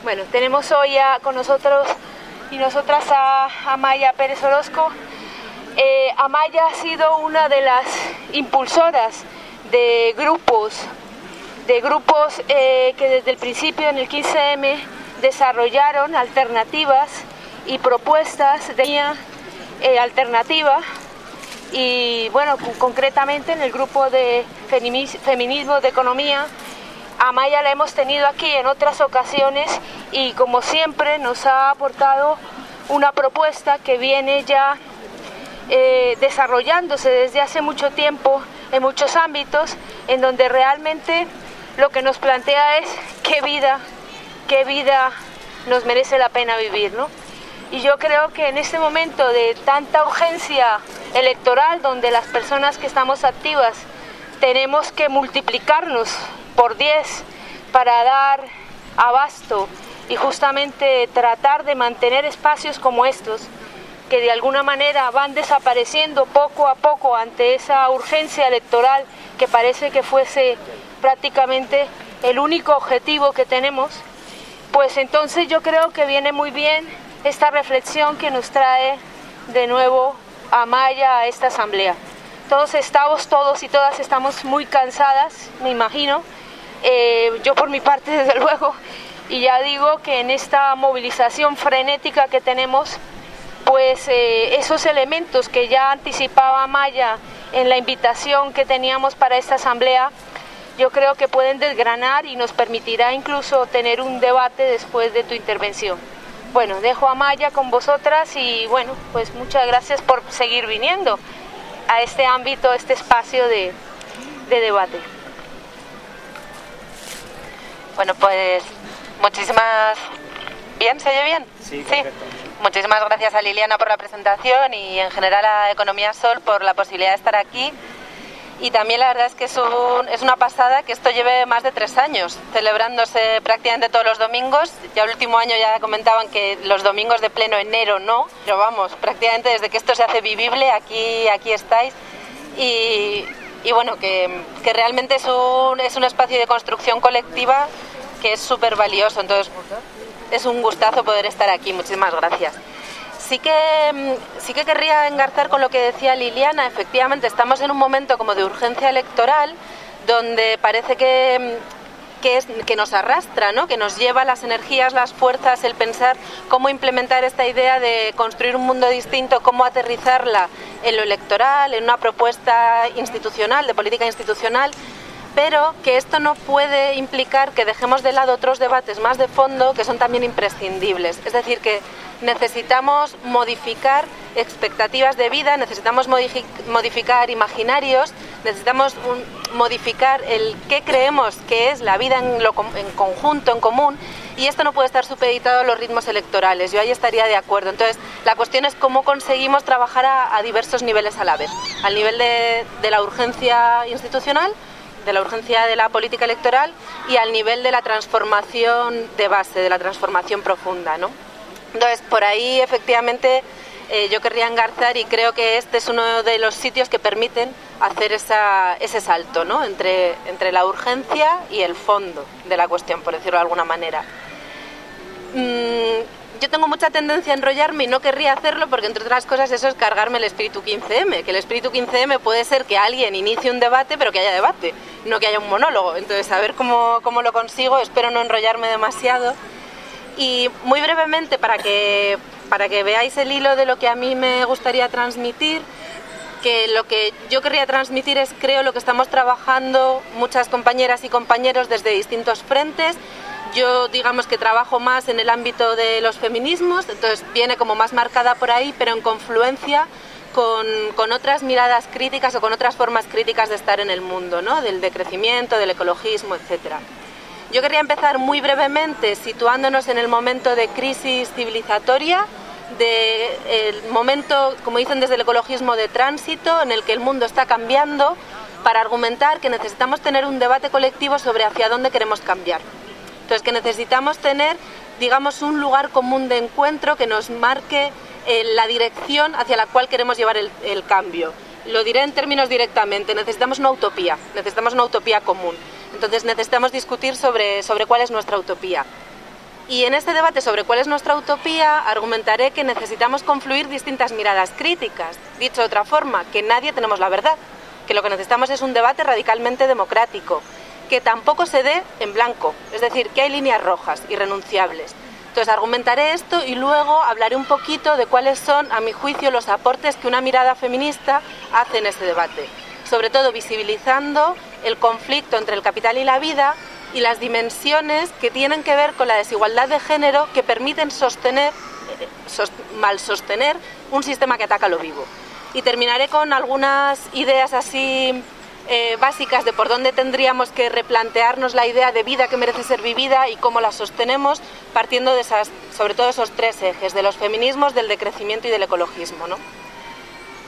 Bueno, tenemos hoy con nosotros y nosotras a Amaya Pérez Orozco. Amaya ha sido una de las impulsoras de grupos que desde el principio en el 15M desarrollaron alternativas y propuestas de alternativa, y bueno, concretamente en el grupo de feminismo de economía. Amaya la hemos tenido aquí en otras ocasiones y como siempre nos ha aportado una propuesta que viene ya desarrollándose desde hace mucho tiempo en muchos ámbitos, en donde realmente lo que nos plantea es qué vida nos merece la pena vivir, ¿no? Y yo creo que en este momento de tanta urgencia electoral, donde las personas que estamos activas tenemos que multiplicarnos por 10 para dar abasto y justamente tratar de mantener espacios como estos, que de alguna manera van desapareciendo poco a poco ante esa urgencia electoral que parece que fuese prácticamente el único objetivo que tenemos, pues entonces yo creo que viene muy bien esta reflexión que nos trae de nuevo Amaya a esta asamblea. Todos y todas estamos muy cansadas, me imagino, yo por mi parte desde luego, y ya digo que en esta movilización frenética que tenemos, pues esos elementos que ya anticipaba Amaya en la invitación que teníamos para esta asamblea, yo creo que pueden desgranar y nos permitirá incluso tener un debate después de tu intervención. Bueno, dejo a Amaya con vosotras y bueno, pues muchas gracias por seguir viniendo a este ámbito, a este espacio de debate. Bueno, pues muchísimas... ¿Bien? ¿Se oye bien? Sí, perfecto. Muchísimas gracias a Liliana por la presentación y en general a Economía Sol por la posibilidad de estar aquí. Y también la verdad es que es una pasada que esto lleve más de 3 años celebrándose prácticamente todos los domingos. Ya el último año ya comentaban que los domingos de pleno enero no, pero vamos, prácticamente desde que esto se hace vivible, aquí estáis. Y bueno, que realmente es un espacio de construcción colectiva que es súper valioso. Entonces es un gustazo poder estar aquí. Muchísimas gracias. Sí que querría engarzar con lo que decía Liliana. Efectivamente, estamos en un momento como de urgencia electoral donde parece que nos arrastra, ¿no? Que nos lleva las energías, las fuerzas, el pensar cómo implementar esta idea de construir un mundo distinto, cómo aterrizarla en lo electoral, en una propuesta institucional, de política institucional, pero que esto no puede implicar que dejemos de lado otros debates más de fondo que son también imprescindibles. Es decir, que necesitamos modificar expectativas de vida, necesitamos modificar imaginarios, necesitamos modificar el qué creemos que es la vida en conjunto, en común, y esto no puede estar supeditado a los ritmos electorales. Yo ahí estaría de acuerdo. Entonces, la cuestión es cómo conseguimos trabajar a diversos niveles a la vez. Al nivel de la urgencia institucional, de la urgencia de la política electoral y al nivel de la transformación de base, de la transformación profunda, ¿no? Entonces, por ahí efectivamente yo querría engarzar y creo que este es uno de los sitios que permiten hacer ese salto, ¿no? entre la urgencia y el fondo de la cuestión, por decirlo de alguna manera. Yo tengo mucha tendencia a enrollarme y no querría hacerlo porque, entre otras cosas, eso es cargarme el espíritu 15M, que el espíritu 15M puede ser que alguien inicie un debate, pero que haya debate, no que haya un monólogo. Entonces, a ver cómo lo consigo, espero no enrollarme demasiado. Y muy brevemente, para que veáis el hilo de lo que a mí me gustaría transmitir, que lo que yo querría transmitir es, creo, lo que estamos trabajando muchas compañeras y compañeros desde distintos frentes. Yo, digamos que trabajo más en el ámbito de los feminismos, entonces viene como más marcada por ahí, pero en confluencia con otras miradas críticas o con otras formas críticas de estar en el mundo, ¿no? Del decrecimiento, del ecologismo, etcétera. Yo querría empezar muy brevemente situándonos en el momento de crisis civilizatoria, el momento, como dicen desde el ecologismo, de tránsito en el que el mundo está cambiando, para argumentar que necesitamos tener un debate colectivo sobre hacia dónde queremos cambiar. Entonces, que necesitamos tener, digamos, un lugar común de encuentro que nos marque la dirección hacia la cual queremos llevar el cambio. Lo diré en términos directamente, necesitamos una utopía común. Entonces necesitamos discutir sobre cuál es nuestra utopía. Y en este debate sobre cuál es nuestra utopía, argumentaré que necesitamos confluir distintas miradas críticas. Dicho de otra forma, que nadie tenemos la verdad, que lo que necesitamos es un debate radicalmente democrático, que tampoco se dé en blanco, es decir, que hay líneas rojas, irrenunciables. Entonces argumentaré esto y luego hablaré un poquito de cuáles son, a mi juicio, los aportes que una mirada feminista hace en este debate, sobre todo visibilizando el conflicto entre el capital y la vida y las dimensiones que tienen que ver con la desigualdad de género que permiten mal sostener un sistema que ataca lo vivo. Y terminaré con algunas ideas así básicas de por dónde tendríamos que replantearnos la idea de vida que merece ser vivida y cómo la sostenemos, partiendo de sobre todo esos tres ejes, de los feminismos, del decrecimiento y del ecologismo, ¿no?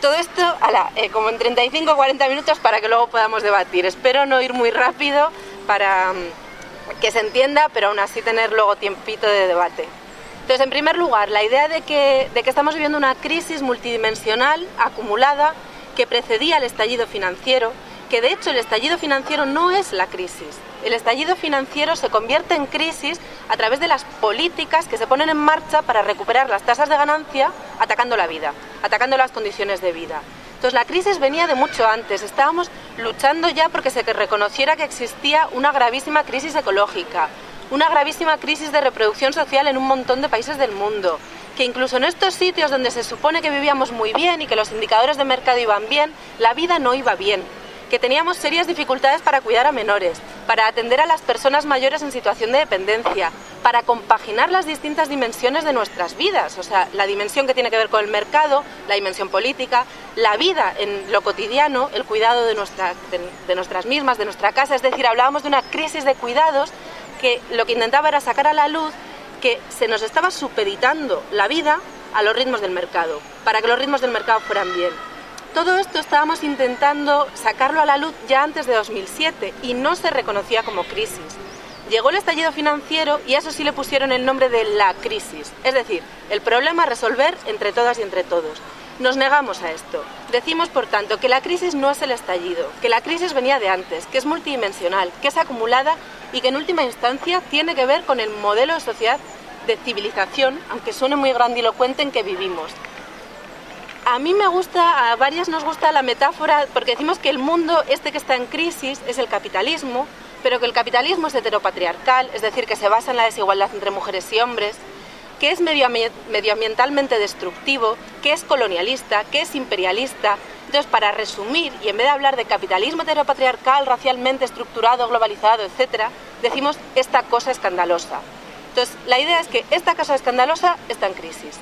Todo esto, como en 35 o 40 minutos para que luego podamos debatir. Espero no ir muy rápido para que se entienda, pero aún así tener luego tiempito de debate. Entonces, en primer lugar, la idea de que estamos viviendo una crisis multidimensional acumulada que precedía al estallido financiero, que de hecho el estallido financiero no es la crisis. El estallido financiero se convierte en crisis a través de las políticas que se ponen en marcha para recuperar las tasas de ganancia atacando la vida, atacando las condiciones de vida. Entonces la crisis venía de mucho antes, estábamos luchando ya porque se reconociera que existía una gravísima crisis ecológica, una gravísima crisis de reproducción social en un montón de países del mundo, que incluso en estos sitios donde se supone que vivíamos muy bien y que los indicadores de mercado iban bien, la vida no iba bien, que teníamos serias dificultades para cuidar a menores, para atender a las personas mayores en situación de dependencia, para compaginar las distintas dimensiones de nuestras vidas, o sea, la dimensión que tiene que ver con el mercado, la dimensión política, la vida en lo cotidiano, el cuidado de nuestras mismas, de nuestra casa, es decir, hablábamos de una crisis de cuidados que lo que intentaba era sacar a la luz que se nos estaba supeditando la vida a los ritmos del mercado, para que los ritmos del mercado fueran bien. Todo esto estábamos intentando sacarlo a la luz ya antes de 2007 y no se reconocía como crisis. Llegó el estallido financiero y a eso sí le pusieron el nombre de la crisis, es decir, el problema a resolver entre todas y entre todos. Nos negamos a esto. Decimos, por tanto, que la crisis no es el estallido, que la crisis venía de antes, que es multidimensional, que es acumulada y que en última instancia tiene que ver con el modelo de sociedad de civilización, aunque suene muy grandilocuente, en que vivimos. A mí me gusta, a varias nos gusta la metáfora, porque decimos que el mundo que está en crisis es el capitalismo, pero que el capitalismo es heteropatriarcal, es decir, que se basa en la desigualdad entre mujeres y hombres, que es medioambientalmente destructivo, que es colonialista, que es imperialista. Entonces, para resumir, y en vez de hablar de capitalismo heteropatriarcal, racialmente estructurado, globalizado, etc., decimos esta cosa escandalosa. Entonces, la idea es que esta cosa escandalosa está en crisis.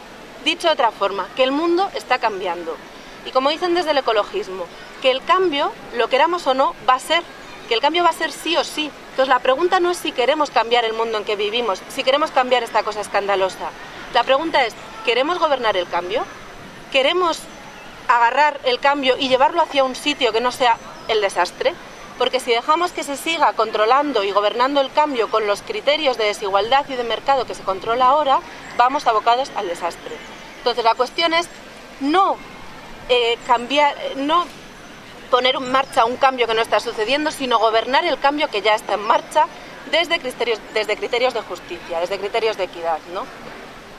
Dicho de otra forma, que el mundo está cambiando. Y como dicen desde el ecologismo, que el cambio, lo queramos o no, va a ser, que el cambio va a ser sí o sí. Entonces la pregunta no es si queremos cambiar el mundo en que vivimos, si queremos cambiar esta cosa escandalosa. La pregunta es, ¿queremos gobernar el cambio? ¿Queremos agarrar el cambio y llevarlo hacia un sitio que no sea el desastre? Porque si dejamos que se siga controlando y gobernando el cambio con los criterios de desigualdad y de mercado que se controla ahora, vamos abocados al desastre. Entonces la cuestión es no no poner en marcha un cambio que no está sucediendo, sino gobernar el cambio que ya está en marcha desde criterios de justicia, desde criterios de equidad, ¿no?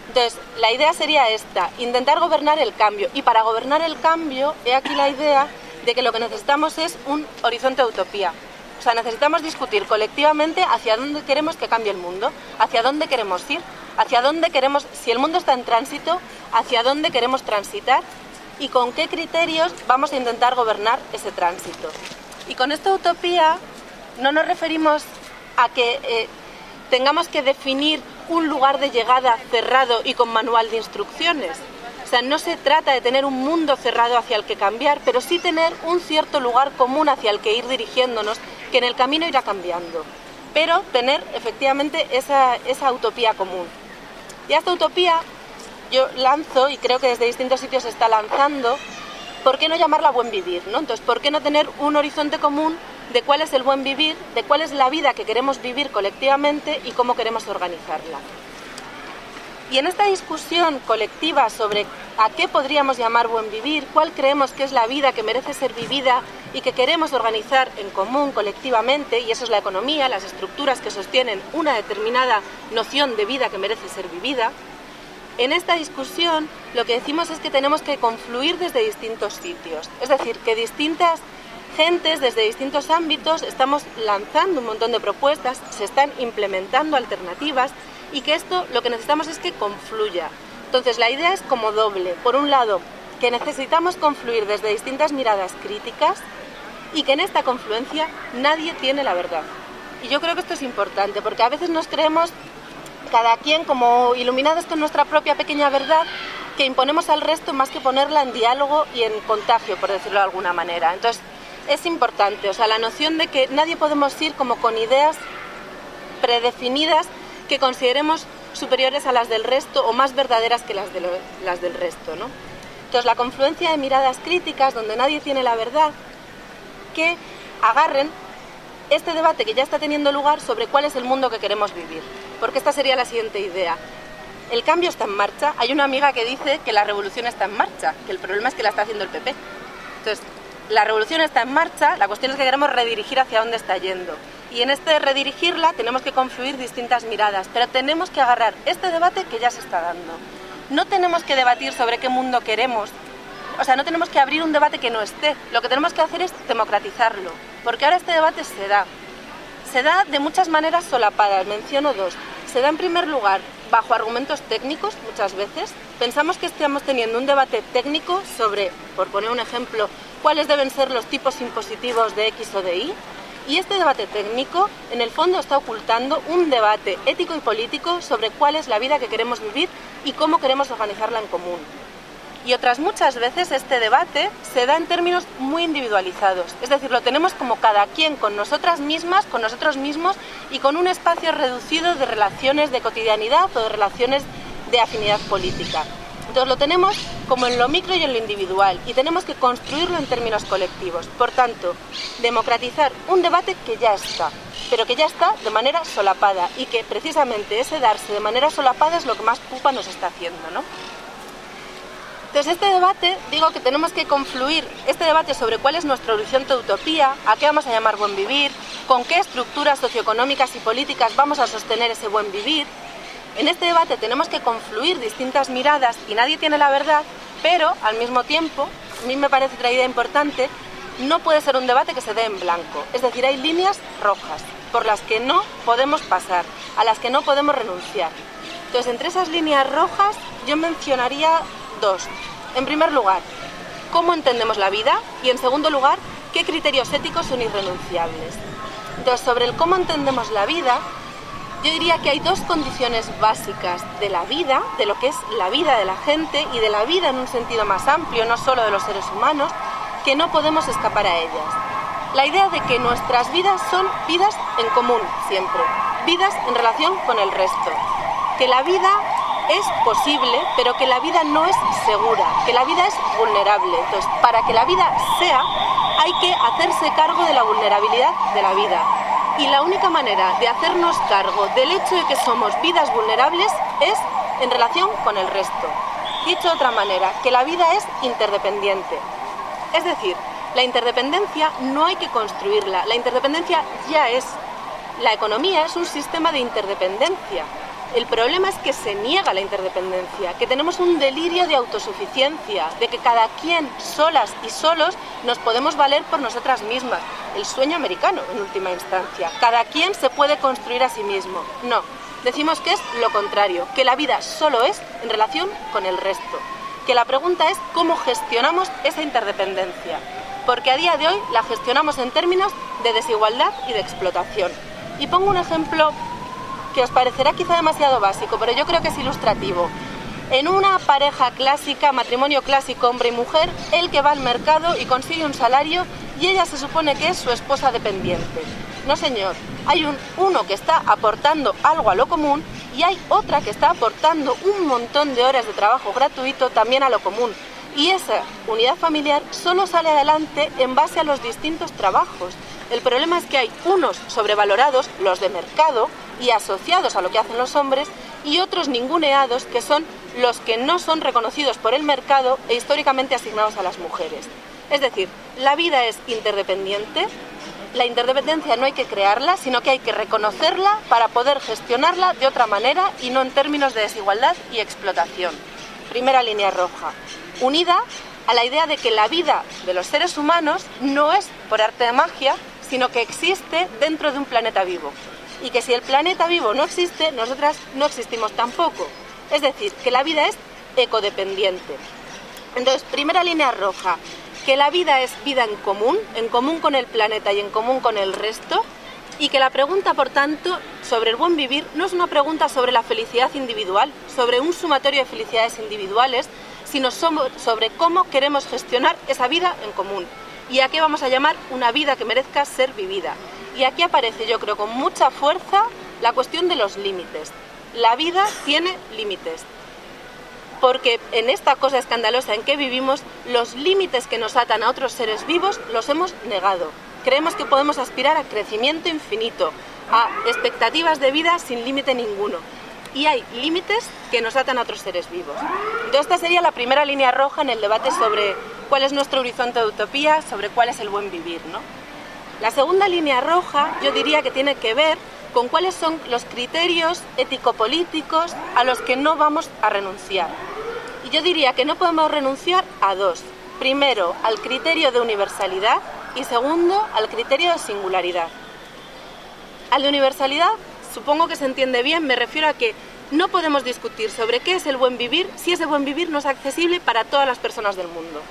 Entonces, la idea sería esta, intentar gobernar el cambio. Y para gobernar el cambio, he aquí la idea de que lo que necesitamos es un horizonte de utopía. O sea, necesitamos discutir colectivamente hacia dónde queremos que cambie el mundo, hacia dónde queremos ir, hacia dónde queremos, si el mundo está en tránsito, hacia dónde queremos transitar y con qué criterios vamos a intentar gobernar ese tránsito. Y con esta utopía no nos referimos a que tengamos que definir un lugar de llegada cerrado y con manual de instrucciones. O sea, no se trata de tener un mundo cerrado hacia el que cambiar, pero sí tener un cierto lugar común hacia el que ir dirigiéndonos, que en el camino irá cambiando. Pero tener efectivamente esa utopía común. Y a esta utopía yo lanzo, y creo que desde distintos sitios se está lanzando, ¿por qué no llamarla buen vivir, ¿no? Entonces, ¿por qué no tener un horizonte común de cuál es el buen vivir, de cuál es la vida que queremos vivir colectivamente y cómo queremos organizarla? Y en esta discusión colectiva sobre a qué podríamos llamar buen vivir, cuál creemos que es la vida que merece ser vivida y que queremos organizar en común, colectivamente, y eso es la economía, las estructuras que sostienen una determinada noción de vida que merece ser vivida, en esta discusión lo que decimos es que tenemos que confluir desde distintos sitios, es decir, que distintas gentes desde distintos ámbitos estamos lanzando un montón de propuestas, se están implementando alternativas y que esto lo que necesitamos es que confluya. Entonces la idea es como doble. Por un lado, que necesitamos confluir desde distintas miradas críticas y que en esta confluencia nadie tiene la verdad. Y yo creo que esto es importante porque a veces nos creemos cada quien como iluminados con nuestra propia pequeña verdad que imponemos al resto más que ponerla en diálogo y en contagio, por decirlo de alguna manera. Entonces, es importante, o sea, la noción de que nadie podemos ir como con ideas predefinidas que consideremos superiores a las del resto o más verdaderas que las del resto, ¿no? Entonces, la confluencia de miradas críticas donde nadie tiene la verdad, que agarren este debate que ya está teniendo lugar sobre cuál es el mundo que queremos vivir, porque esta sería la siguiente idea. El cambio está en marcha. Hay una amiga que dice que la revolución está en marcha, que el problema es que la está haciendo el PP. Entonces, la revolución está en marcha, la cuestión es que queremos redirigir hacia dónde está yendo. Y en este redirigirla tenemos que confluir distintas miradas, pero tenemos que agarrar este debate que ya se está dando. No tenemos que debatir sobre qué mundo queremos, o sea, no tenemos que abrir un debate que no esté. Lo que tenemos que hacer es democratizarlo, porque ahora este debate se da. Se da de muchas maneras solapadas, menciono dos. Se da en primer lugar bajo argumentos técnicos, muchas veces. Pensamos que estamos teniendo un debate técnico sobre, por poner un ejemplo, cuáles deben ser los tipos impositivos de X o de Y. Y este debate técnico, en el fondo, está ocultando un debate ético y político sobre cuál es la vida que queremos vivir y cómo queremos organizarla en común. Y otras muchas veces este debate se da en términos muy individualizados, es decir, lo tenemos como cada quien con nosotras mismas, con nosotros mismos y con un espacio reducido de relaciones de cotidianidad o de relaciones de afinidad política. Entonces lo tenemos como en lo micro y en lo individual y tenemos que construirlo en términos colectivos. Por tanto, democratizar un debate que ya está, pero que ya está de manera solapada y que precisamente ese darse de manera solapada es lo que más culpa nos está haciendo, ¿no? Entonces este debate, digo que tenemos que confluir, este debate sobre cuál es nuestro horizonte de utopía, a qué vamos a llamar buen vivir, con qué estructuras socioeconómicas y políticas vamos a sostener ese buen vivir. En este debate tenemos que confluir distintas miradas y nadie tiene la verdad, pero al mismo tiempo, a mí me parece otra idea importante, no puede ser un debate que se dé en blanco. Es decir, hay líneas rojas por las que no podemos pasar, a las que no podemos renunciar. Entonces, entre esas líneas rojas yo mencionaría dos. En primer lugar, cómo entendemos la vida y en segundo lugar, qué criterios éticos son irrenunciables. Entonces, sobre el cómo entendemos la vida, yo diría que hay dos condiciones básicas de la vida, de lo que es la vida de la gente y de la vida en un sentido más amplio, no solo de los seres humanos, que no podemos escapar a ellas. La idea de que nuestras vidas son vidas en común siempre, vidas en relación con el resto, que la vida es posible, pero que la vida no es segura, que la vida es vulnerable. Entonces, para que la vida sea, hay que hacerse cargo de la vulnerabilidad de la vida. Y la única manera de hacernos cargo del hecho de que somos vidas vulnerables es en relación con el resto. Dicho de otra manera, que la vida es interdependiente. Es decir, la interdependencia no hay que construirla, la interdependencia ya es. La economía es un sistema de interdependencia. El problema es que se niega la interdependencia, que tenemos un delirio de autosuficiencia, de que cada quien, solas y solos, nos podemos valer por nosotras mismas. El sueño americano, en última instancia. Cada quien se puede construir a sí mismo. No, decimos que es lo contrario, que la vida solo es en relación con el resto. Que la pregunta es cómo gestionamos esa interdependencia. Porque a día de hoy la gestionamos en términos de desigualdad y de explotación. Y pongo un ejemplo que os parecerá quizá demasiado básico, pero yo creo que es ilustrativo. En una pareja clásica, matrimonio clásico, hombre y mujer, él que va al mercado y consigue un salario y ella se supone que es su esposa dependiente. No señor, hay uno que está aportando algo a lo común y hay otra que está aportando un montón de horas de trabajo gratuito también a lo común. Y esa unidad familiar solo sale adelante en base a los distintos trabajos. El problema es que hay unos sobrevalorados, los de mercado, y asociados a lo que hacen los hombres, y otros ninguneados, que son los que no son reconocidos por el mercado e históricamente asignados a las mujeres. Es decir, la vida es interdependiente. La interdependencia no hay que crearla, sino que hay que reconocerla para poder gestionarla de otra manera y no en términos de desigualdad y explotación. Primera línea roja, unida a la idea de que la vida de los seres humanos no es por arte de magia, sino que existe dentro de un planeta vivo. Y que si el planeta vivo no existe, nosotras no existimos tampoco. Es decir, que la vida es ecodependiente. Entonces, primera línea roja, que la vida es vida en común con el planeta y en común con el resto, y que la pregunta, por tanto, sobre el buen vivir no es una pregunta sobre la felicidad individual, sobre un sumatorio de felicidades individuales, sino sobre cómo queremos gestionar esa vida en común y a qué vamos a llamar una vida que merezca ser vivida. Y aquí aparece, yo creo, con mucha fuerza la cuestión de los límites. La vida tiene límites. Porque en esta cosa escandalosa en que vivimos, los límites que nos atan a otros seres vivos los hemos negado. Creemos que podemos aspirar a crecimiento infinito, a expectativas de vida sin límite ninguno. Y hay límites que nos atan a otros seres vivos. Entonces, esta sería la primera línea roja en el debate sobre cuál es nuestro horizonte de utopía, sobre cuál es el buen vivir, ¿no? La segunda línea roja, yo diría que tiene que ver con cuáles son los criterios ético-políticos a los que no vamos a renunciar. Y yo diría que no podemos renunciar a dos. Primero, al criterio de universalidad y segundo, al criterio de singularidad. Al de universalidad, supongo que se entiende bien, me refiero a que no podemos discutir sobre qué es el buen vivir si ese buen vivir no es accesible para todas las personas del mundo.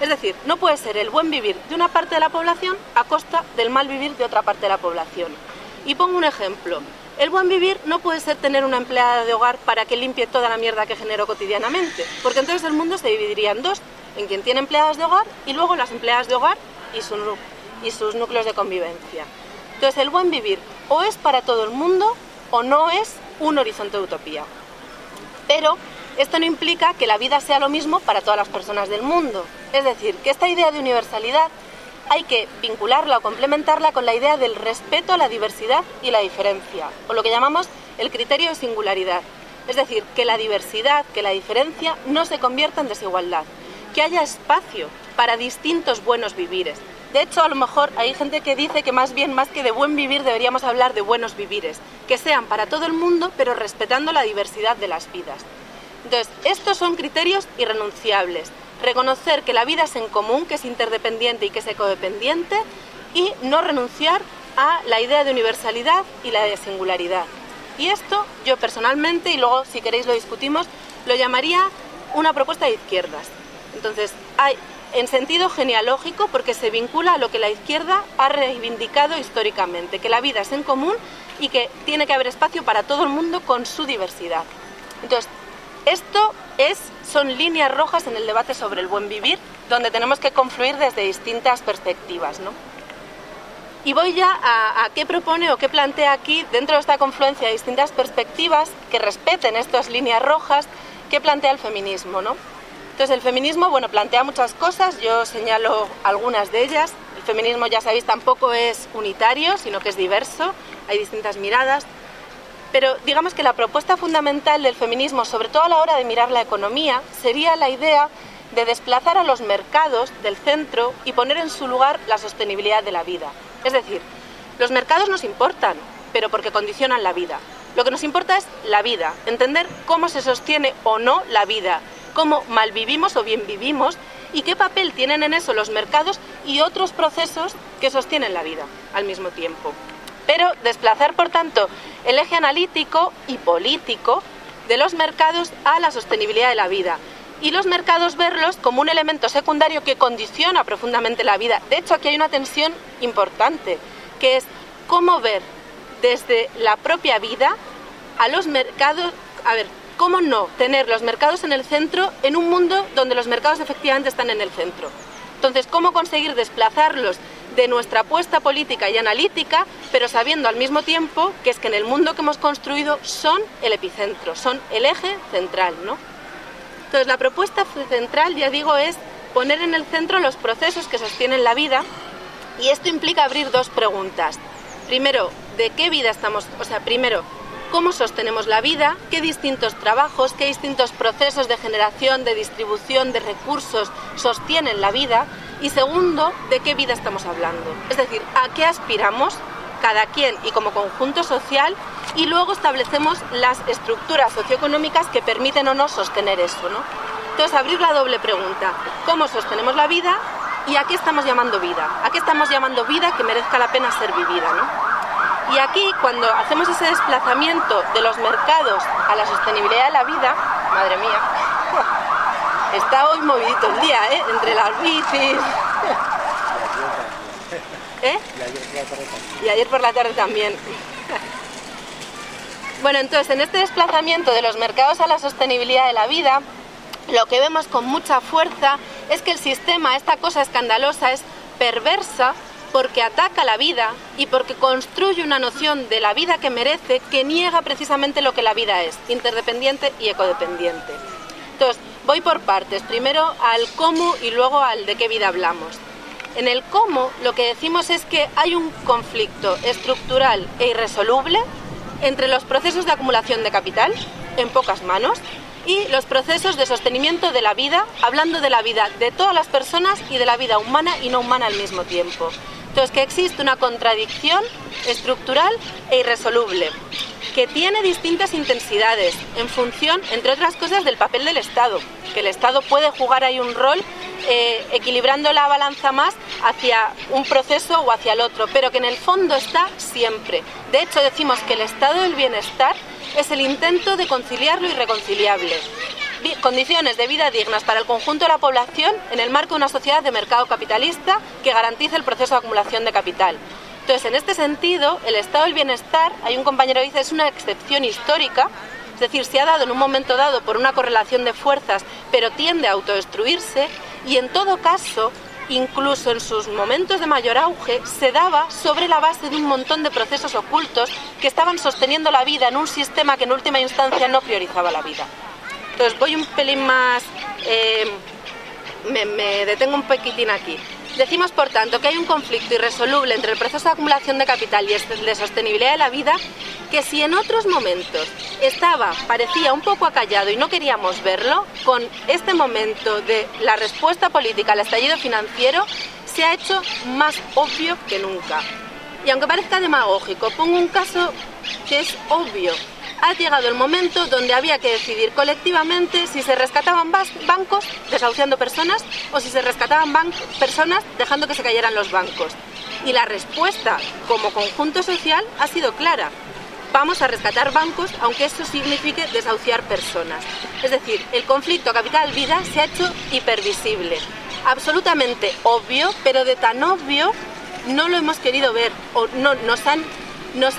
Es decir, no puede ser el buen vivir de una parte de la población a costa del mal vivir de otra parte de la población. Y pongo un ejemplo. El buen vivir no puede ser tener una empleada de hogar para que limpie toda la mierda que genero cotidianamente, porque entonces el mundo se dividiría en dos, en quien tiene empleadas de hogar y luego las empleadas de hogar y sus núcleos de convivencia. Entonces el buen vivir o es para todo el mundo o no es un horizonte de utopía. Pero esto no implica que la vida sea lo mismo para todas las personas del mundo. Es decir, que esta idea de universalidad hay que vincularla o complementarla con la idea del respeto a la diversidad y la diferencia, o lo que llamamos el criterio de singularidad. Es decir, que la diversidad, que la diferencia no se convierta en desigualdad, que haya espacio para distintos buenos vivires. De hecho, a lo mejor hay gente que dice que más bien, más que de buen vivir, deberíamos hablar de buenos vivires, que sean para todo el mundo, pero respetando la diversidad de las vidas. Entonces, estos son criterios irrenunciables. Reconocer que la vida es en común, que es interdependiente y que es ecodependiente, y no renunciar a la idea de universalidad y la de singularidad. Y esto, yo personalmente, y luego si queréis lo discutimos, lo llamaría una propuesta de izquierdas. Entonces, hay en sentido genealógico, porque se vincula a lo que la izquierda ha reivindicado históricamente, que la vida es en común y que tiene que haber espacio para todo el mundo con su diversidad. Entonces, esto son líneas rojas en el debate sobre el buen vivir, donde tenemos que confluir desde distintas perspectivas, ¿no? Y voy ya a qué propone o qué plantea aquí, dentro de esta confluencia de distintas perspectivas, que respeten estas líneas rojas, qué plantea el feminismo, ¿no? Entonces, el feminismo, bueno, plantea muchas cosas, yo señalo algunas de ellas. El feminismo, ya sabéis, tampoco es unitario, sino que es diverso, hay distintas miradas. Pero digamos que la propuesta fundamental del feminismo, sobre todo a la hora de mirar la economía, sería la idea de desplazar a los mercados del centro y poner en su lugar la sostenibilidad de la vida. Es decir, los mercados nos importan, pero porque condicionan la vida. Lo que nos importa es la vida, entender cómo se sostiene o no la vida, cómo malvivimos o bien vivimos y qué papel tienen en eso los mercados y otros procesos que sostienen la vida al mismo tiempo. Pero desplazar, por tanto, el eje analítico y político de los mercados a la sostenibilidad de la vida. Y los mercados verlos como un elemento secundario que condiciona profundamente la vida. De hecho, aquí hay una tensión importante, que es cómo ver desde la propia vida a los mercados, cómo no tener los mercados en el centro en un mundo donde los mercados efectivamente están en el centro. Entonces, cómo conseguir desplazarlos de nuestra apuesta política y analítica, pero sabiendo al mismo tiempo que es que en el mundo que hemos construido son el epicentro, son el eje central, ¿no? Entonces, la propuesta central, ya digo, es poner en el centro los procesos que sostienen la vida, y esto implica abrir dos preguntas. Primero, ¿de qué vida estamos? Primero, ¿cómo sostenemos la vida? ¿Qué distintos trabajos, qué distintos procesos de generación, de distribución de recursos sostienen la vida? Y segundo, ¿de qué vida estamos hablando? Es decir, ¿a qué aspiramos cada quien y como conjunto social? Y luego establecemos las estructuras socioeconómicas que permiten o no sostener eso, ¿no? Entonces, abrir la doble pregunta: ¿cómo sostenemos la vida y a qué estamos llamando vida? ¿A qué estamos llamando vida que merezca la pena ser vivida, ¿no? Y aquí, cuando hacemos ese desplazamiento de los mercados a la sostenibilidad de la vida, madre mía, está hoy movidito el día, ¿eh? Entre las bicis. ¿Eh? Y ayer por la tarde también. Bueno, entonces, en este desplazamiento de los mercados a la sostenibilidad de la vida, lo que vemos con mucha fuerza es que el sistema, esta cosa escandalosa, es perversa porque ataca la vida y porque construye una noción de la vida que merece que niega precisamente lo que la vida es, interdependiente y ecodependiente. Entonces, voy por partes, primero al cómo y luego al de qué vida hablamos. En el cómo, lo que decimos es que hay un conflicto estructural e irresoluble entre los procesos de acumulación de capital, en pocas manos, y los procesos de sostenimiento de la vida, hablando de la vida de todas las personas y de la vida humana y no humana al mismo tiempo. Entonces, que existe una contradicción estructural e irresoluble, que tiene distintas intensidades en función, entre otras cosas, del papel del Estado, que el Estado puede jugar ahí un rol equilibrando la balanza más hacia un proceso o hacia el otro, pero que en el fondo está siempre. De hecho, decimos que el estado del bienestar es el intento de conciliar lo irreconciliable. Condiciones de vida dignas para el conjunto de la población en el marco de una sociedad de mercado capitalista que garantice el proceso de acumulación de capital. Entonces, en este sentido, el estado del bienestar, hay un compañero que dice, es una excepción histórica, es decir, se ha dado en un momento dado por una correlación de fuerzas, pero tiende a autodestruirse, y en todo caso, incluso en sus momentos de mayor auge, se daba sobre la base de un montón de procesos ocultos que estaban sosteniendo la vida en un sistema que en última instancia no priorizaba la vida. Entonces voy un pelín más, me detengo un poquitín aquí. Decimos, por tanto, que hay un conflicto irresoluble entre el proceso de acumulación de capital y el de sostenibilidad de la vida, que si en otros momentos parecía un poco acallado y no queríamos verlo, con este momento de la respuesta política al estallido financiero se ha hecho más obvio que nunca. Y aunque parezca demagógico, pongo un caso que es obvio. Ha llegado el momento donde había que decidir colectivamente si se rescataban bancos desahuciando personas o si se rescataban personas dejando que se cayeran los bancos. Y la respuesta como conjunto social ha sido clara. Vamos a rescatar bancos aunque eso signifique desahuciar personas. Es decir, el conflicto capital-vida se ha hecho hipervisible. Absolutamente obvio, pero de tan obvio no lo hemos querido ver o no nos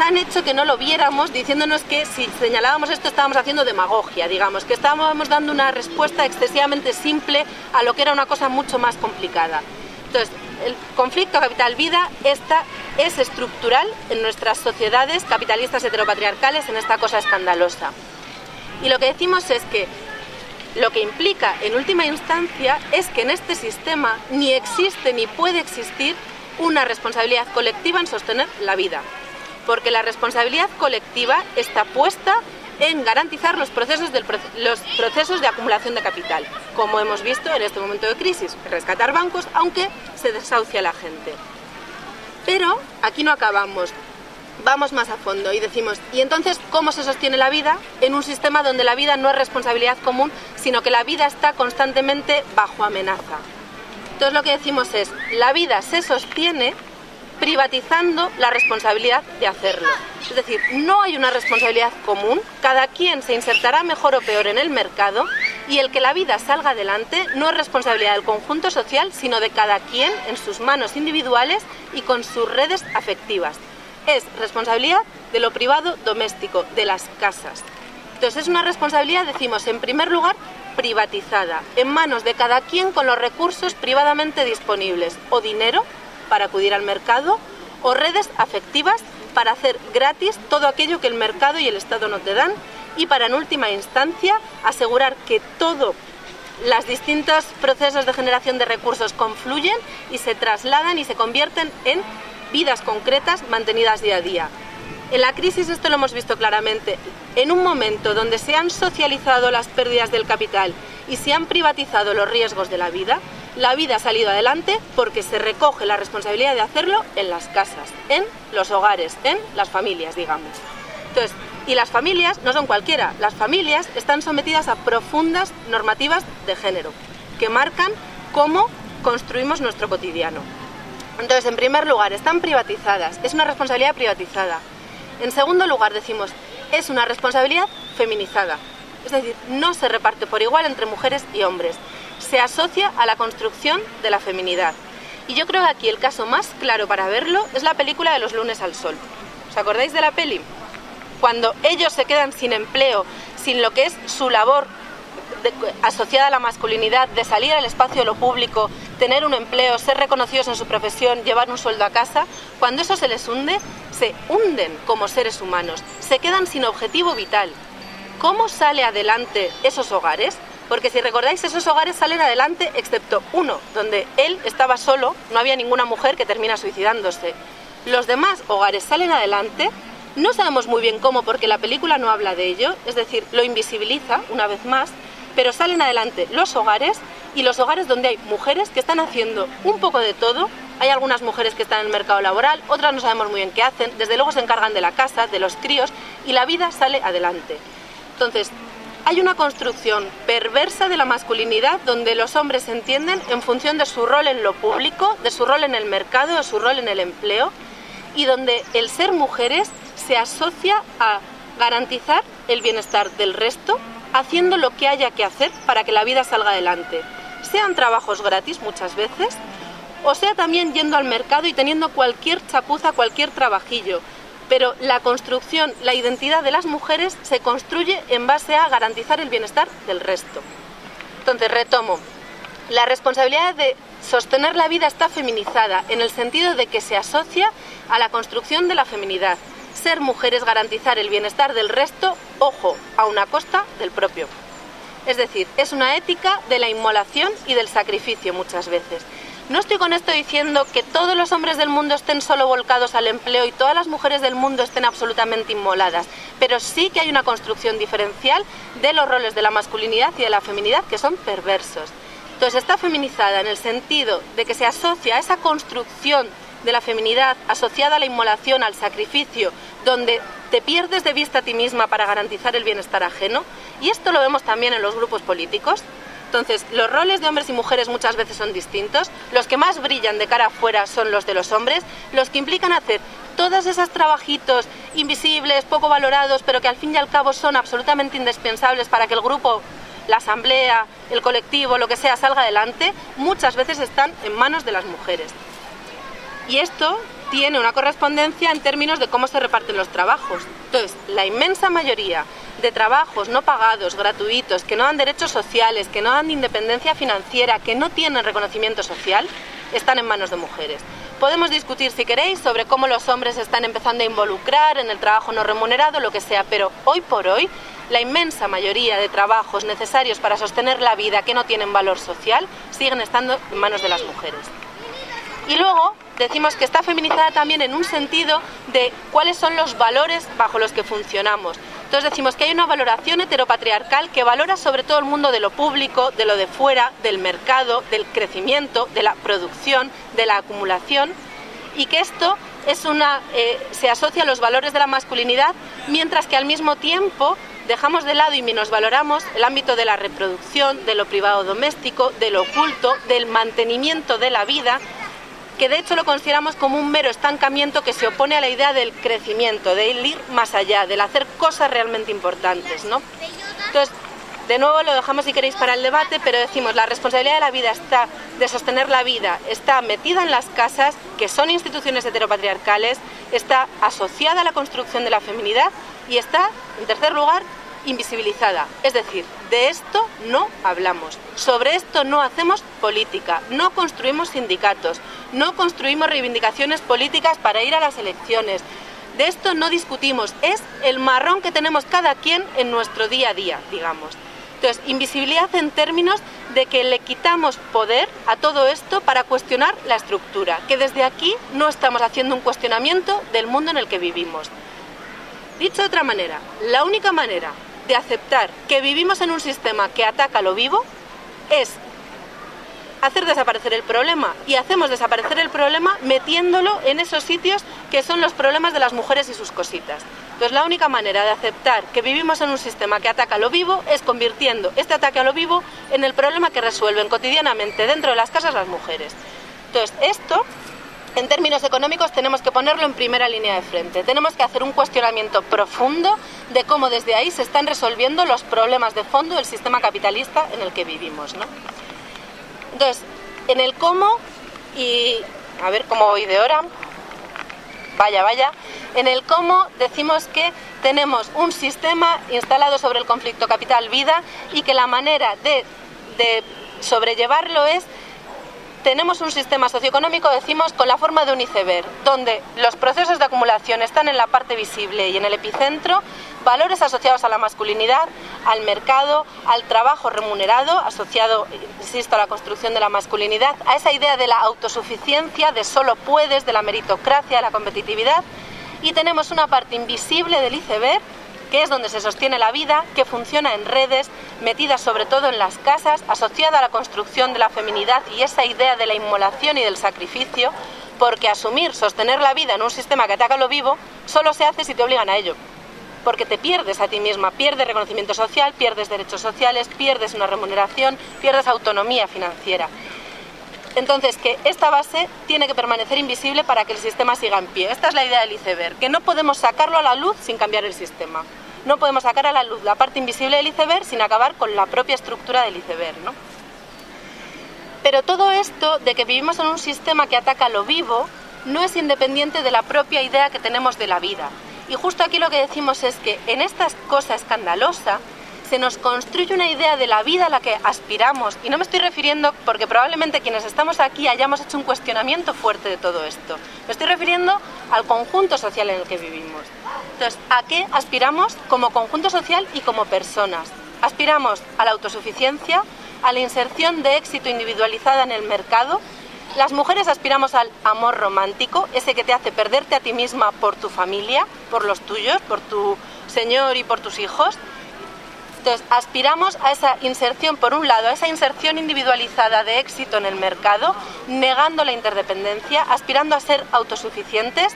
han hecho que no lo viéramos, diciéndonos que si señalábamos esto estábamos haciendo demagogia, digamos, que estábamos dando una respuesta excesivamente simple a lo que era una cosa mucho más complicada. Entonces, el conflicto capital-vida es estructural en nuestras sociedades capitalistas heteropatriarcales, en esta cosa escandalosa. Y lo que decimos es que lo que implica, en última instancia, es que en este sistema ni existe ni puede existir una responsabilidad colectiva en sostener la vida. Porque la responsabilidad colectiva está puesta en garantizar los procesos de acumulación de capital, como hemos visto en este momento de crisis, rescatar bancos aunque se desahucie a la gente. Pero aquí no acabamos, vamos más a fondo y decimos, ¿y entonces cómo se sostiene la vida en un sistema donde la vida no es responsabilidad común, sino que la vida está constantemente bajo amenaza? Entonces lo que decimos es, la vida se sostiene privatizando la responsabilidad de hacerlo. Es decir, no hay una responsabilidad común, cada quien se insertará mejor o peor en el mercado y el que la vida salga adelante no es responsabilidad del conjunto social, sino de cada quien en sus manos individuales y con sus redes afectivas. Es responsabilidad de lo privado doméstico, de las casas. Entonces es una responsabilidad, decimos, en primer lugar, privatizada, en manos de cada quien con los recursos privadamente disponibles, o dinero para acudir al mercado, o redes afectivas para hacer gratis todo aquello que el mercado y el Estado no te dan, y para en última instancia asegurar que todos los distintos procesos de generación de recursos confluyen y se trasladan y se convierten en vidas concretas mantenidas día a día. En la crisis esto lo hemos visto claramente. En un momento donde se han socializado las pérdidas del capital y se han privatizado los riesgos de la vida, la vida ha salido adelante porque se recoge la responsabilidad de hacerlo en las casas, en los hogares, en las familias, digamos. Entonces, y las familias no son cualquiera, las familias están sometidas a profundas normativas de género que marcan cómo construimos nuestro cotidiano. Entonces, en primer lugar, están privatizadas, es una responsabilidad privatizada. En segundo lugar, decimos, es una responsabilidad feminizada, es decir, no se reparte por igual entre mujeres y hombres, se asocia a la construcción de la feminidad. Y yo creo que aquí el caso más claro para verlo es la película de Los lunes al sol. ¿Os acordáis de la peli? Cuando ellos se quedan sin empleo, sin lo que es su labor asociada a la masculinidad, de salir al espacio de lo público, tener un empleo, ser reconocidos en su profesión, llevar un sueldo a casa, cuando eso se les hunde, se hunden como seres humanos, se quedan sin objetivo vital. ¿Cómo sale adelante esos hogares? Porque si recordáis, esos hogares salen adelante excepto uno, donde él estaba solo, no había ninguna mujer que termina suicidándose. Los demás hogares salen adelante, no sabemos muy bien cómo porque la película no habla de ello, es decir, lo invisibiliza una vez más, pero salen adelante los hogares y los hogares donde hay mujeres que están haciendo un poco de todo. Hay algunas mujeres que están en el mercado laboral, otras no sabemos muy bien qué hacen, desde luego se encargan de la casa, de los críos y la vida sale adelante. Entonces, hay una construcción perversa de la masculinidad donde los hombres se entienden en función de su rol en lo público, de su rol en el mercado, de su rol en el empleo y donde el ser mujeres se asocia a garantizar el bienestar del resto haciendo lo que haya que hacer para que la vida salga adelante. Sean trabajos gratis muchas veces, o sea también yendo al mercado y teniendo cualquier chapuza, cualquier trabajillo. Pero la construcción, la identidad de las mujeres se construye en base a garantizar el bienestar del resto. Entonces, retomo. La responsabilidad de sostener la vida está feminizada en el sentido de que se asocia a la construcción de la feminidad. Ser mujer es garantizar el bienestar del resto, ojo, a una costa del propio. Es decir, es una ética de la inmolación y del sacrificio muchas veces. No estoy con esto diciendo que todos los hombres del mundo estén solo volcados al empleo y todas las mujeres del mundo estén absolutamente inmoladas, pero sí que hay una construcción diferencial de los roles de la masculinidad y de la feminidad que son perversos. Entonces está feminizada en el sentido de que se asocia a esa construcción de la feminidad asociada a la inmolación, al sacrificio, donde te pierdes de vista a ti misma para garantizar el bienestar ajeno, y esto lo vemos también en los grupos políticos. Entonces, los roles de hombres y mujeres muchas veces son distintos, los que más brillan de cara afuera son los de los hombres, los que implican hacer todos esos trabajitos invisibles, poco valorados, pero que al fin y al cabo son absolutamente indispensables para que el grupo, la asamblea, el colectivo, lo que sea, salga adelante, muchas veces están en manos de las mujeres. Y esto tiene una correspondencia en términos de cómo se reparten los trabajos. Entonces, la inmensa mayoría de trabajos no pagados, gratuitos, que no dan derechos sociales, que no dan independencia financiera, que no tienen reconocimiento social, están en manos de mujeres. Podemos discutir, si queréis, sobre cómo los hombres se están empezando a involucrar en el trabajo no remunerado, lo que sea, pero hoy por hoy, la inmensa mayoría de trabajos necesarios para sostener la vida que no tienen valor social siguen estando en manos de las mujeres. Y luego decimos que está feminizada también en un sentido de cuáles son los valores bajo los que funcionamos. Entonces decimos que hay una valoración heteropatriarcal que valora sobre todo el mundo de lo público, de lo de fuera, del mercado, del crecimiento, de la producción, de la acumulación, y que esto es se asocia a los valores de la masculinidad, mientras que al mismo tiempo dejamos de lado y menosvaloramos el ámbito de la reproducción, de lo privado doméstico, de lo oculto, del mantenimiento de la vida, que de hecho lo consideramos como un mero estancamiento que se opone a la idea del crecimiento, de ir más allá, del hacer cosas realmente importantes, ¿no? Entonces, de nuevo lo dejamos si queréis para el debate, pero decimos la responsabilidad de la vida de sostener la vida, está metida en las casas, que son instituciones heteropatriarcales, está asociada a la construcción de la feminidad y está, en tercer lugar, invisibilizada. Es decir, de esto no hablamos, sobre esto no hacemos política, no construimos sindicatos, no construimos reivindicaciones políticas para ir a las elecciones, de esto no discutimos, es el marrón que tenemos cada quien en nuestro día a día, digamos. Entonces, invisibilidad en términos de que le quitamos poder a todo esto para cuestionar la estructura, que desde aquí no estamos haciendo un cuestionamiento del mundo en el que vivimos. Dicho de otra manera, la única manera de aceptar que vivimos en un sistema que ataca lo vivo es hacer desaparecer el problema, y hacemos desaparecer el problema metiéndolo en esos sitios que son los problemas de las mujeres y sus cositas. Entonces la única manera de aceptar que vivimos en un sistema que ataca a lo vivo es convirtiendo este ataque a lo vivo en el problema que resuelven cotidianamente dentro de las casas las mujeres. Entonces esto, en términos económicos, tenemos que ponerlo en primera línea de frente. Tenemos que hacer un cuestionamiento profundo de cómo desde ahí se están resolviendo los problemas de fondo del sistema capitalista en el que vivimos, ¿no? Entonces, en el cómo, y a ver cómo voy de hora, vaya, en el cómo decimos que tenemos un sistema instalado sobre el conflicto capital-vida y que la manera de sobrellevarlo es, tenemos un sistema socioeconómico, decimos, con la forma de un iceberg, donde los procesos de acumulación están en la parte visible y en el epicentro, valores asociados a la masculinidad, al mercado, al trabajo remunerado, asociado, insisto, a la construcción de la masculinidad, a esa idea de la autosuficiencia, de solo puedes, de la meritocracia, de la competitividad, y tenemos una parte invisible del iceberg, que es donde se sostiene la vida, que funciona en redes, metidas sobre todo en las casas, asociada a la construcción de la feminidad y esa idea de la inmolación y del sacrificio, porque asumir, sostener la vida en un sistema que ataca lo vivo, solo se hace si te obligan a ello. Porque te pierdes a ti misma, pierdes reconocimiento social, pierdes derechos sociales, pierdes una remuneración, pierdes autonomía financiera. Entonces, que esta base tiene que permanecer invisible para que el sistema siga en pie. Esta es la idea del iceberg, que no podemos sacarlo a la luz sin cambiar el sistema. No podemos sacar a la luz la parte invisible del iceberg sin acabar con la propia estructura del iceberg, ¿no? Pero todo esto de que vivimos en un sistema que ataca lo vivo no es independiente de la propia idea que tenemos de la vida. Y justo aquí lo que decimos es que en esta cosa escandalosa se nos construye una idea de la vida a la que aspiramos, y no me estoy refiriendo, porque probablemente quienes estamos aquí hayamos hecho un cuestionamiento fuerte de todo esto, me estoy refiriendo al conjunto social en el que vivimos. Entonces, ¿a qué aspiramos como conjunto social y como personas? Aspiramos a la autosuficiencia, a la inserción de éxito individualizada en el mercado. Las mujeres aspiramos al amor romántico, ese que te hace perderte a ti misma por tu familia, por los tuyos, por tu señor y por tus hijos. Entonces, aspiramos a esa inserción, por un lado, a esa inserción individualizada de éxito en el mercado, negando la interdependencia, aspirando a ser autosuficientes,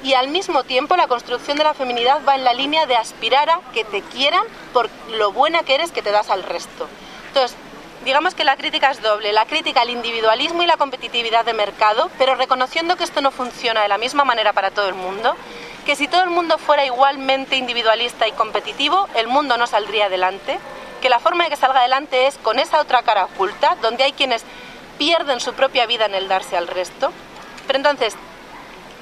y al mismo tiempo la construcción de la feminidad va en la línea de aspirar a que te quieran por lo buena que eres, que te das al resto. Entonces, digamos que la crítica es doble, la crítica al individualismo y la competitividad de mercado, pero reconociendo que esto no funciona de la misma manera para todo el mundo, que si todo el mundo fuera igualmente individualista y competitivo, el mundo no saldría adelante, que la forma de que salga adelante es con esa otra cara oculta, donde hay quienes pierden su propia vida en el darse al resto. Pero entonces,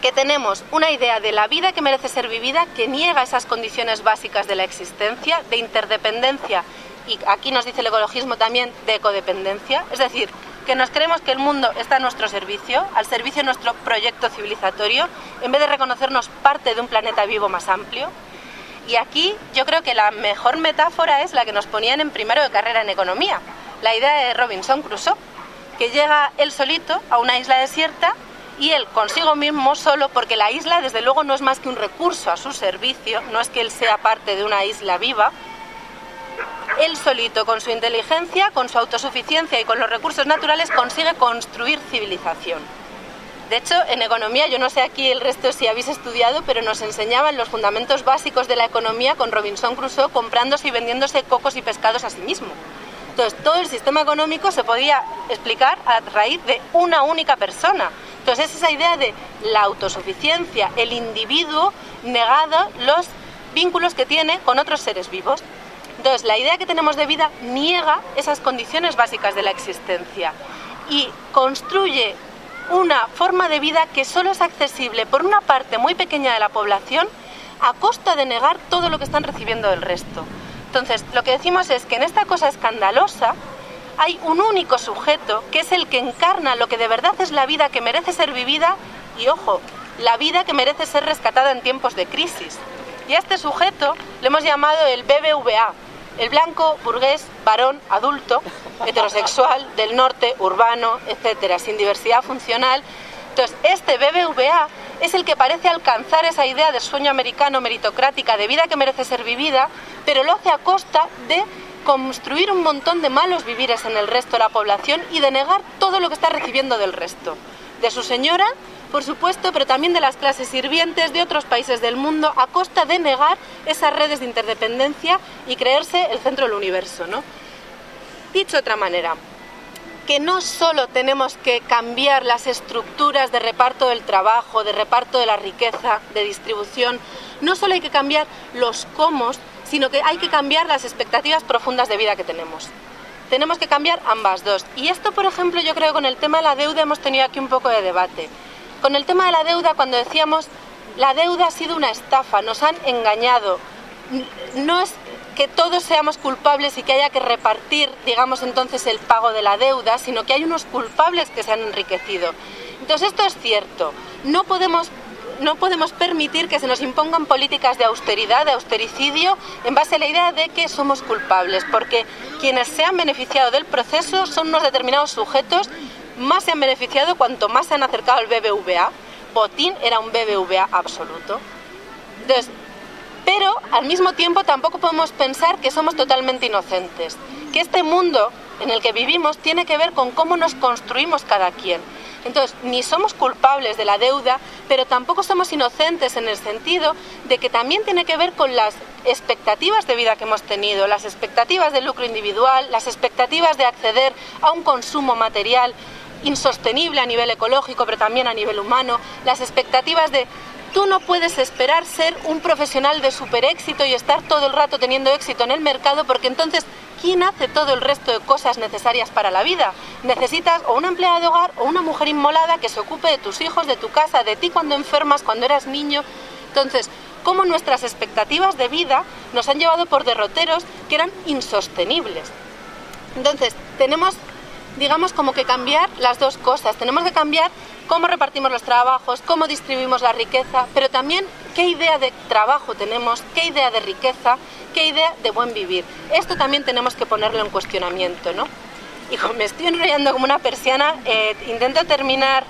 que tenemos una idea de la vida que merece ser vivida, que niega esas condiciones básicas de la existencia, de interdependencia, y aquí nos dice el ecologismo también de ecodependencia, es decir, que nos creemos que el mundo está a nuestro servicio, al servicio de nuestro proyecto civilizatorio, en vez de reconocernos parte de un planeta vivo más amplio. Y aquí yo creo que la mejor metáfora es la que nos ponían en primero de carrera en economía, la idea de Robinson Crusoe, que llega él solito a una isla desierta y él consigo mismo solo, porque la isla desde luego no es más que un recurso a su servicio, no es que él sea parte de una isla viva. Él solito, con su inteligencia, con su autosuficiencia y con los recursos naturales, consigue construir civilización. De hecho, en economía, yo no sé aquí el resto si habéis estudiado, pero nos enseñaban los fundamentos básicos de la economía con Robinson Crusoe comprándose y vendiéndose cocos y pescados a sí mismo. Entonces, todo el sistema económico se podía explicar a raíz de una única persona. Entonces, es esa idea de la autosuficiencia, el individuo negado los vínculos que tiene con otros seres vivos. Entonces, la idea que tenemos de vida niega esas condiciones básicas de la existencia y construye una forma de vida que solo es accesible por una parte muy pequeña de la población a costa de negar todo lo que están recibiendo del resto. Entonces, lo que decimos es que en esta cosa escandalosa hay un único sujeto que es el que encarna lo que de verdad es la vida que merece ser vivida y, ojo, la vida que merece ser rescatada en tiempos de crisis. Y a este sujeto le hemos llamado el BBVA, el blanco, burgués, varón, adulto, heterosexual, del norte, urbano, etcétera, sin diversidad funcional. Entonces, este BBVA es el que parece alcanzar esa idea de sueño americano meritocrática de vida que merece ser vivida, pero lo hace a costa de construir un montón de malos vivires en el resto de la población y de negar todo lo que está recibiendo del resto. De su señora, por supuesto, pero también de las clases sirvientes de otros países del mundo, a costa de negar esas redes de interdependencia y creerse el centro del universo, ¿no? Dicho de otra manera, que no solo tenemos que cambiar las estructuras de reparto del trabajo, de reparto de la riqueza, de distribución, no solo hay que cambiar los cómo, sino que hay que cambiar las expectativas profundas de vida que tenemos. Tenemos que cambiar ambas dos. Y esto, por ejemplo, yo creo que con el tema de la deuda hemos tenido aquí un poco de debate. Con el tema de la deuda, cuando decíamos la deuda ha sido una estafa, nos han engañado, no es que todos seamos culpables y que haya que repartir, digamos, entonces el pago de la deuda, sino que hay unos culpables que se han enriquecido. Entonces esto es cierto, no podemos permitir que se nos impongan políticas de austeridad, de austericidio, en base a la idea de que somos culpables, porque quienes se han beneficiado del proceso son unos determinados sujetos, más se han beneficiado cuanto más se han acercado al BBVA. Botín era un BBVA absoluto. Entonces, pero al mismo tiempo tampoco podemos pensar que somos totalmente inocentes, que este mundo en el que vivimos tiene que ver con cómo nos construimos cada quien. Entonces, ni somos culpables de la deuda, pero tampoco somos inocentes en el sentido de que también tiene que ver con las expectativas de vida que hemos tenido, las expectativas de lucro individual, las expectativas de acceder a un consumo material insostenible a nivel ecológico, pero también a nivel humano, las expectativas de tú no puedes esperar ser un profesional de super éxito y estar todo el rato teniendo éxito en el mercado, porque entonces, ¿quién hace todo el resto de cosas necesarias para la vida? Necesitas o una empleada de hogar o una mujer inmolada que se ocupe de tus hijos, de tu casa, de ti cuando enfermas, cuando eras niño. Entonces, ¿cómo nuestras expectativas de vida nos han llevado por derroteros que eran insostenibles? Entonces, tenemos, digamos, como que cambiar las dos cosas. Tenemos que cambiar cómo repartimos los trabajos, cómo distribuimos la riqueza, pero también qué idea de trabajo tenemos, qué idea de riqueza, qué idea de buen vivir. Esto también tenemos que ponerlo en cuestionamiento, ¿no? Y como me estoy enrollando como una persiana, intento terminar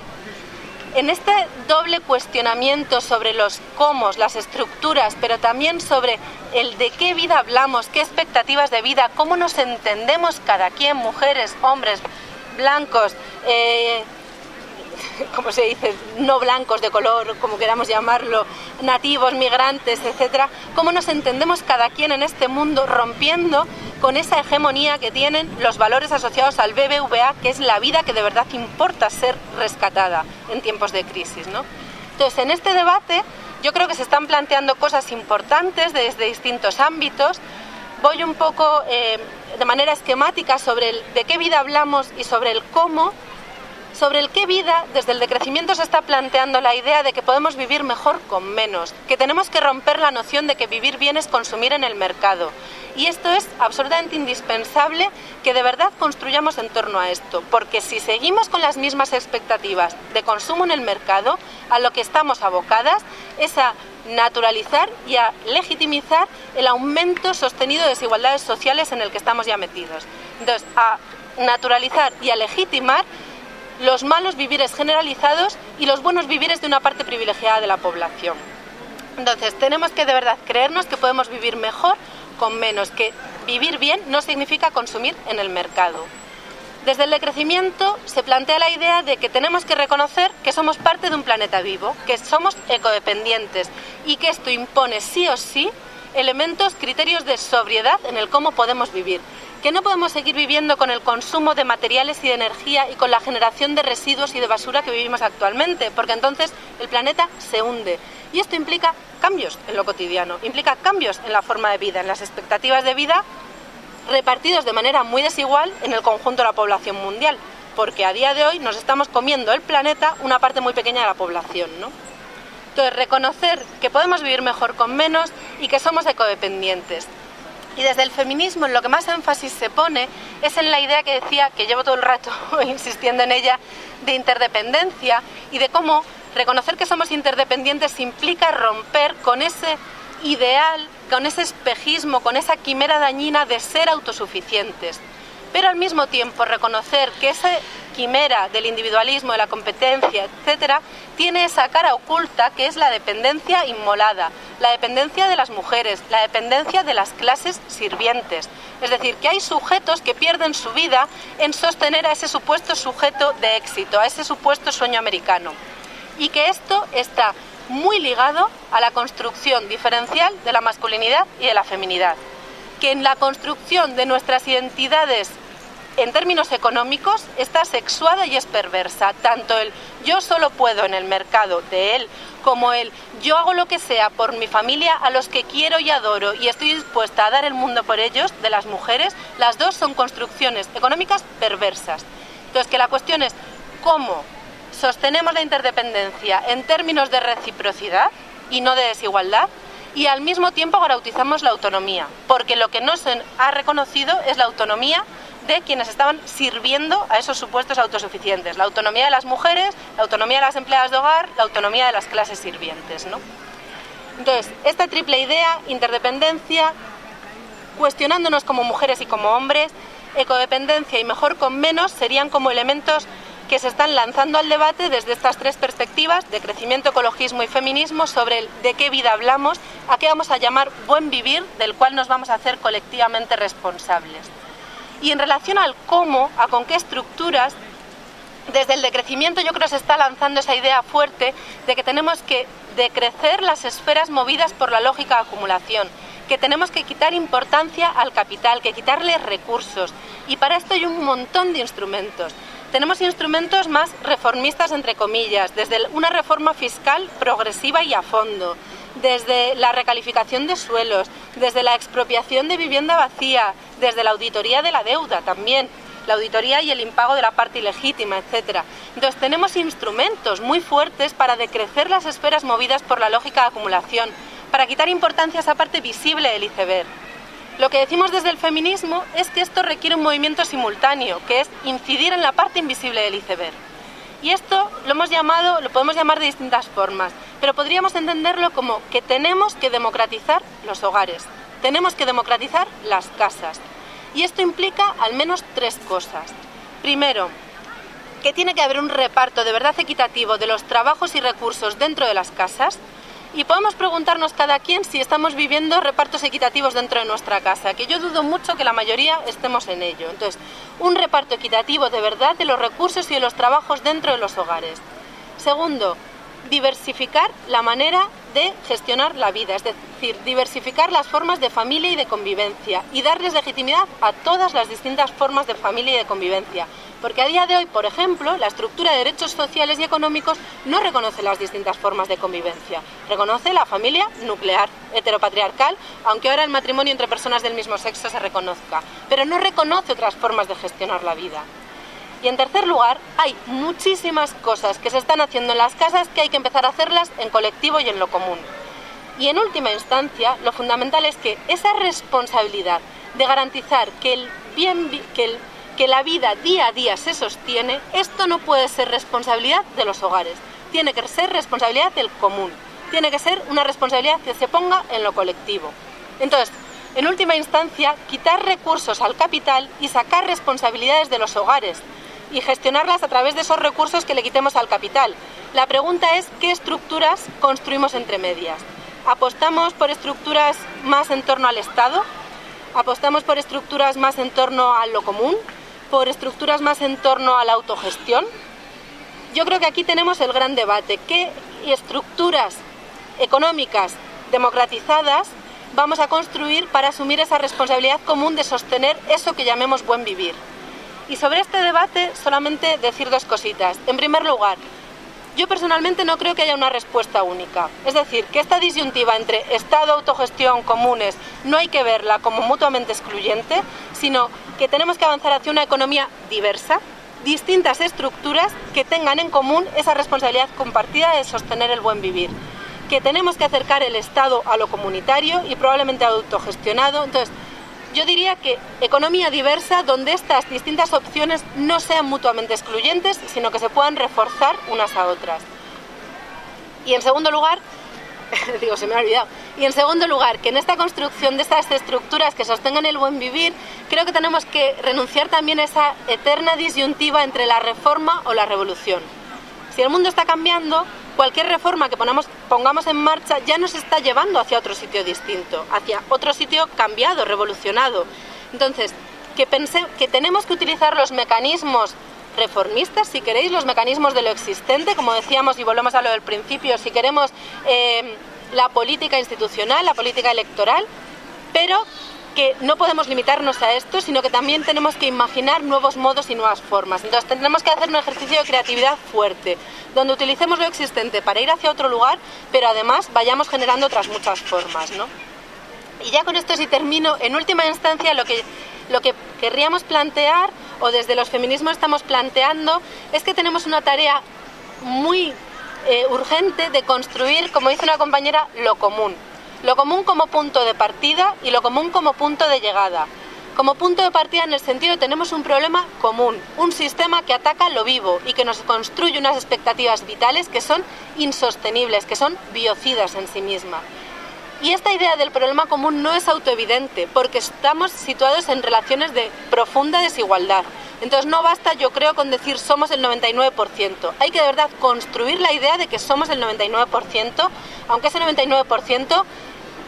en este doble cuestionamiento sobre los cómo, las estructuras, pero también sobre el de qué vida hablamos, qué expectativas de vida, cómo nos entendemos cada quien, mujeres, hombres, blancos, como se dice, no blancos de color, como queramos llamarlo, nativos, migrantes, etcétera, cómo nos entendemos cada quien en este mundo, rompiendo con esa hegemonía que tienen los valores asociados al BBVA, que es la vida que de verdad importa ser rescatada en tiempos de crisis, ¿no? Entonces, en este debate yo creo que se están planteando cosas importantes desde distintos ámbitos. Voy un poco de manera esquemática sobre de qué vida hablamos y sobre el cómo. Sobre el qué vida, desde el decrecimiento se está planteando la idea de que podemos vivir mejor con menos, que tenemos que romper la noción de que vivir bien es consumir en el mercado. Y esto es absolutamente indispensable que de verdad construyamos en torno a esto, porque si seguimos con las mismas expectativas de consumo en el mercado, a lo que estamos abocadas es a naturalizar y a legitimizar el aumento sostenido de desigualdades sociales en el que estamos ya metidos. Entonces, a naturalizar y a legitimar los malos vivires generalizados y los buenos vivires de una parte privilegiada de la población. Entonces, tenemos que de verdad creernos que podemos vivir mejor con menos, que vivir bien no significa consumir en el mercado. Desde el decrecimiento se plantea la idea de que tenemos que reconocer que somos parte de un planeta vivo, que somos ecodependientes y que esto impone sí o sí elementos, criterios de sobriedad en el cómo podemos vivir. Que no podemos seguir viviendo con el consumo de materiales y de energía y con la generación de residuos y de basura que vivimos actualmente, porque entonces el planeta se hunde. Y esto implica cambios en lo cotidiano, implica cambios en la forma de vida, en las expectativas de vida repartidos de manera muy desigual en el conjunto de la población mundial, porque a día de hoy nos estamos comiendo el planeta una parte muy pequeña de la población, ¿no? Entonces, reconocer que podemos vivir mejor con menos y que somos ecodependientes. Y desde el feminismo en lo que más énfasis se pone es en la idea que decía, que llevo todo el rato insistiendo en ella, de interdependencia y de cómo reconocer que somos interdependientes implica romper con ese ideal, con ese espejismo, con esa quimera dañina de ser autosuficientes. Pero al mismo tiempo reconocer que ese quimera del individualismo, de la competencia, etcétera, tiene esa cara oculta que es la dependencia inmolada, la dependencia de las mujeres, la dependencia de las clases sirvientes. Es decir, que hay sujetos que pierden su vida en sostener a ese supuesto sujeto de éxito, a ese supuesto sueño americano. Y que esto está muy ligado a la construcción diferencial de la masculinidad y de la feminidad. Que en la construcción de nuestras identidades en términos económicos está sexuada y es perversa. Tanto el yo solo puedo en el mercado de él, como el yo hago lo que sea por mi familia, a los que quiero y adoro y estoy dispuesta a dar el mundo por ellos, de las mujeres, las dos son construcciones económicas perversas. Entonces, que la cuestión es cómo sostenemos la interdependencia en términos de reciprocidad y no de desigualdad, y al mismo tiempo garantizamos la autonomía, porque lo que no se ha reconocido es la autonomía de quienes estaban sirviendo a esos supuestos autosuficientes, la autonomía de las mujeres, la autonomía de las empleadas de hogar, la autonomía de las clases sirvientes, ¿no? Entonces, esta triple idea, interdependencia, cuestionándonos como mujeres y como hombres, ecodependencia y mejor con menos, serían como elementos que se están lanzando al debate desde estas tres perspectivas de crecimiento, ecologismo y feminismo sobre el de qué vida hablamos, a qué vamos a llamar buen vivir, del cual nos vamos a hacer colectivamente responsables. Y en relación al cómo, a con qué estructuras, desde el decrecimiento yo creo que se está lanzando esa idea fuerte de que tenemos que decrecer las esferas movidas por la lógica de acumulación, que tenemos que quitar importancia al capital, que quitarle recursos. Y para esto hay un montón de instrumentos. Tenemos instrumentos más reformistas, entre comillas, desde una reforma fiscal progresiva y a fondo, desde la recalificación de suelos, desde la expropiación de vivienda vacía, desde la auditoría de la deuda también, la auditoría y el impago de la parte ilegítima, etc. Entonces tenemos instrumentos muy fuertes para decrecer las esferas movidas por la lógica de acumulación, para quitar importancia a esa parte visible del iceberg. Lo que decimos desde el feminismo es que esto requiere un movimiento simultáneo, que es incidir en la parte invisible del iceberg. Y esto lo podemos llamar de distintas formas, pero podríamos entenderlo como que tenemos que democratizar los hogares, tenemos que democratizar las casas. Y esto implica al menos tres cosas. Primero, que tiene que haber un reparto de verdad equitativo de los trabajos y recursos dentro de las casas. Y podemos preguntarnos cada quien si estamos viviendo repartos equitativos dentro de nuestra casa, que yo dudo mucho que la mayoría estemos en ello. Entonces, un reparto equitativo de verdad de los recursos y de los trabajos dentro de los hogares. Segundo, diversificar la manera de gestionar la vida, es decir, diversificar las formas de familia y de convivencia y darles legitimidad a todas las distintas formas de familia y de convivencia. Porque a día de hoy, por ejemplo, la estructura de derechos sociales y económicos no reconoce las distintas formas de convivencia. Reconoce la familia nuclear, heteropatriarcal, aunque ahora el matrimonio entre personas del mismo sexo se reconozca, pero no reconoce otras formas de gestionar la vida. Y en tercer lugar, hay muchísimas cosas que se están haciendo en las casas que hay que empezar a hacerlas en colectivo y en lo común. Y en última instancia, lo fundamental es que esa responsabilidad de garantizar que la vida día a día se sostiene, esto no puede ser responsabilidad de los hogares, tiene que ser responsabilidad del común, tiene que ser una responsabilidad que se ponga en lo colectivo. Entonces, en última instancia, quitar recursos al capital y sacar responsabilidades de los hogares y gestionarlas a través de esos recursos que le quitemos al capital. La pregunta es, ¿qué estructuras construimos entre medias? ¿Apostamos por estructuras más en torno al Estado? ¿Apostamos por estructuras más en torno a lo común? ¿Por estructuras más en torno a la autogestión? Yo creo que aquí tenemos el gran debate. ¿Qué estructuras económicas democratizadas vamos a construir para asumir esa responsabilidad común de sostener eso que llamemos buen vivir? Y sobre este debate solamente decir dos cositas. En primer lugar, yo personalmente no creo que haya una respuesta única. Es decir, que esta disyuntiva entre Estado, autogestión, comunes, no hay que verla como mutuamente excluyente, sino que tenemos que avanzar hacia una economía diversa, distintas estructuras que tengan en común esa responsabilidad compartida de sostener el buen vivir. Que tenemos que acercar el Estado a lo comunitario y probablemente autogestionado. Entonces, yo diría que economía diversa donde estas distintas opciones no sean mutuamente excluyentes, sino que se puedan reforzar unas a otras. Y en segundo lugar, digo, se me ha olvidado. Y en segundo lugar, que en esta construcción de estas estructuras que sostengan el buen vivir, creo que tenemos que renunciar también a esa eterna disyuntiva entre la reforma o la revolución. Si el mundo está cambiando, cualquier reforma que pongamos en marcha ya nos está llevando hacia otro sitio distinto, hacia otro sitio cambiado, revolucionado. Entonces, que tenemos que utilizar los mecanismos reformistas, si queréis, los mecanismos de lo existente, como decíamos y volvemos a lo del principio, si queremos la política institucional, la política electoral, pero que no podemos limitarnos a esto, sino que también tenemos que imaginar nuevos modos y nuevas formas. Entonces tenemos que hacer un ejercicio de creatividad fuerte, donde utilicemos lo existente para ir hacia otro lugar, pero además vayamos generando otras muchas formas, ¿no? Y ya con esto, si termino, en última instancia lo que querríamos plantear, o desde los feminismos estamos planteando, es que tenemos una tarea muy urgente de construir, como dice una compañera, lo común. Lo común como punto de partida y lo común como punto de llegada. Como punto de partida en el sentido de que tenemos un problema común, un sistema que ataca lo vivo y que nos construye unas expectativas vitales que son insostenibles, que son biocidas en sí mismas. Y esta idea del problema común no es autoevidente, porque estamos situados en relaciones de profunda desigualdad. Entonces no basta, yo creo, con decir somos el 99%. Hay que de verdad construir la idea de que somos el 99%, aunque ese 99%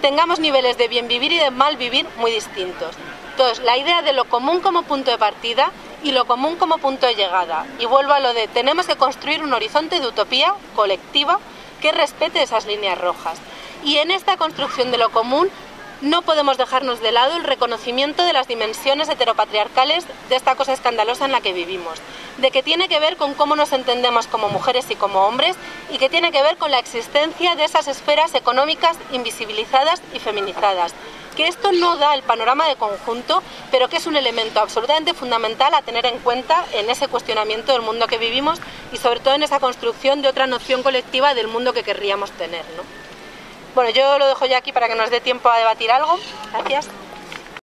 tengamos niveles de bien vivir y de mal vivir muy distintos. Entonces, la idea de lo común como punto de partida y lo común como punto de llegada. Y vuelvo a lo de tenemos que construir un horizonte de utopía colectiva que respete esas líneas rojas. Y en esta construcción de lo común no podemos dejarnos de lado el reconocimiento de las dimensiones heteropatriarcales de esta cosa escandalosa en la que vivimos, de que tiene que ver con cómo nos entendemos como mujeres y como hombres, y que tiene que ver con la existencia de esas esferas económicas invisibilizadas y feminizadas, que esto no da el panorama de conjunto, pero que es un elemento absolutamente fundamental a tener en cuenta en ese cuestionamiento del mundo que vivimos y sobre todo en esa construcción de otra noción colectiva del mundo que querríamos tener, ¿no? Bueno, yo lo dejo ya aquí para que nos dé tiempo a debatir algo. Gracias.